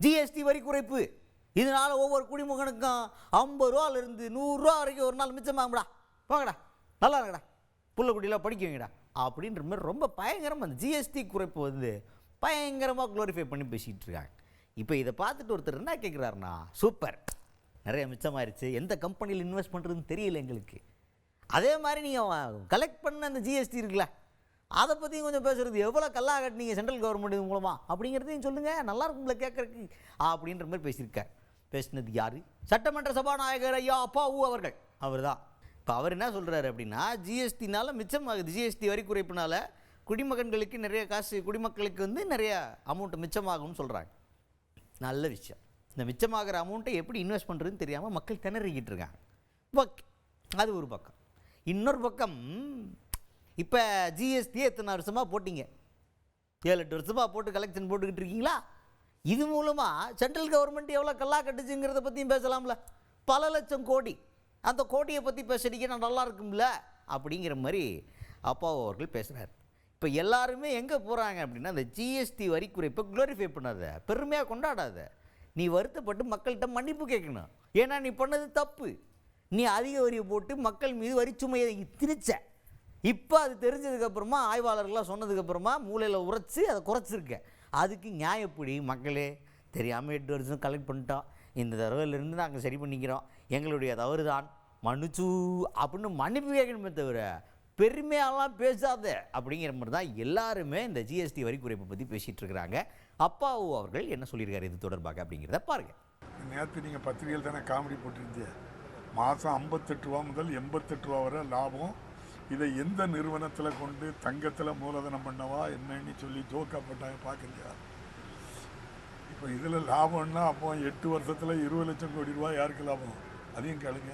GST வரி குறைப்பு, இதனால் ஒவ்வொரு குடிமகனுக்கும் 50 ரூபாயிலிருந்து 100 ரூபா வரைக்கும் ஒரு நாள் மிச்சமாகும்டா, போங்கடா, நல்லா இருக்கடா, புள்ள குட்டிலாம் படிக்க வைங்கடா அப்படின்ற மாதிரி ரொம்ப பயங்கரமாக அந்த ஜிஎஸ்டி குறைப்பு வந்து பயங்கரமாக க்ளோரிஃபை பண்ணி பேசிகிட்டு இருக்காங்க. இப்போ இதை பார்த்துட்டு ஒருத்தர் என்ன கேட்குறாருன்னா, சூப்பர், நிறைய மிச்சமாயிருச்சு, எந்த கம்பெனியில் இன்வெஸ்ட் பண்ணுறதுன்னு தெரியல எங்களுக்கு. அதே மாதிரி நீங்கள் கலெக்ட் பண்ண அந்த ஜிஎஸ்டி இருக்குல்ல, அதை பற்றியும் கொஞ்சம் பேசுகிறது, எவ்வளோ கல்லா கட்டினீங்க சென்ட்ரல் கவர்மெண்ட் இது மூலமாக அப்படிங்கிறதையும் சொல்லுங்கள், நல்லா இருக்கும்ல கேட்குறதுக்கு அப்படின்ற மாதிரி பேசியிருக்கார். பேசினது யார்? சட்டமன்ற சபாநாயகர் ஐயா அப்பாவு அவர்கள். அவர் தான். இப்போ அவர் என்ன சொல்கிறாரு அப்படின்னா, ஜிஎஸ்டினால் மிச்சமாகுது, ஜிஎஸ்டி வரி குறைப்புனால குடிமகன்களுக்கு நிறைய காசு, குடிமக்களுக்கு வந்து நிறைய அமௌண்ட் மிச்சமாகும்னு சொல்கிறாங்க. நல்ல விஷயம். இந்த மிச்சமாகிற அமௌண்ட்டை எப்படி இன்வெஸ்ட் பண்ணுறதுன்னு தெரியாமல் மக்கள் திணறிக்கிட்டு இருக்காங்க. ஓகே, அது ஒரு பக்கம். இன்னொரு பக்கம், இப்போ ஜிஎஸ்டியே எத்தனை வருஷமாக போட்டிங்க? 7-8 வருஷமாக போட்டு கலெக்ஷன் போட்டுக்கிட்டு இருக்கீங்களா? இது மூலமாக சென்ட்ரல் கவர்மெண்ட் எவ்வளோ கல்லா கட்டுச்சுங்கிறத பற்றியும் பேசலாம்ல. பல லட்சம் கோடி, அந்த கோடியை பற்றி பேசுறீங்க, நான் நல்லா இருக்கும்ல அப்படிங்கிற மாதிரி அப்பாவு அவர்கள் பேசுகிறார். இப்போ எல்லாருமே எங்கே போகிறாங்க அப்படின்னா, அந்த ஜிஎஸ்டி வரி குறைப்பை க்ளோரிஃபை பண்ணாத, பெருமையாக கொண்டாடாத, நீ வருத்தப்பட்டு மக்கள்கிட்ட மன்னிப்பு கேட்கணும். ஏன்னா நீ பண்ணது தப்பு, நீ அதிக வரியை போட்டு மக்கள் மீது வரிச்சுமையை திணிச்ச. இப்போ அது தெரிஞ்சதுக்கப்புறமா, ஆய்வாளர்கள்லாம் சொன்னதுக்கப்புறமா மூளையில் உரைச்சி அதை குறைச்சிருக்க. அதுக்கு நியாயப்படி மக்களே தெரியாமல் 8 வருஷம் கலெக்ட் பண்ணிட்டோம், இந்த தடவையிலேருந்து நாங்கள் சரி பண்ணிக்கிறோம், எங்களுடைய தவறு தான், மன்னிச்சு அப்படின்னு மன்னிப்பு கேட்கணுமே தவிர பெருமையாலாம் பேசாத அப்படிங்கிற மாதிரி தான் எல்லாருமே இந்த ஜிஎஸ்டி வரி குறைப்பை பற்றி பேசிகிட்டு இருக்கிறாங்க. அப்பாவு அவர்கள் என்ன சொல்லியிருக்காரு இது தொடர்பாக அப்படிங்கிறத பாருங்கள். நேற்று நீங்கள் பத்திரிகையில் தானே காமெடி போட்டிருந்தீங்க, மாதம் 58 ரூபா முதல் 88 ரூபா வரை லாபம், இதை எந்த நிறுவனத்தில் கொண்டு தங்கத்தில் மூலதனம் பண்ணவா என்னன்னு சொல்லி ஜோக்கா போட்டாங்க, பார்க்குறியா? இப்போ இதில் லாபம்னா அப்போ 8 வருஷத்தில் 20 லட்சம் கோடி ரூபா யாருக்கு லாபம்? அதையும் கேளுங்க.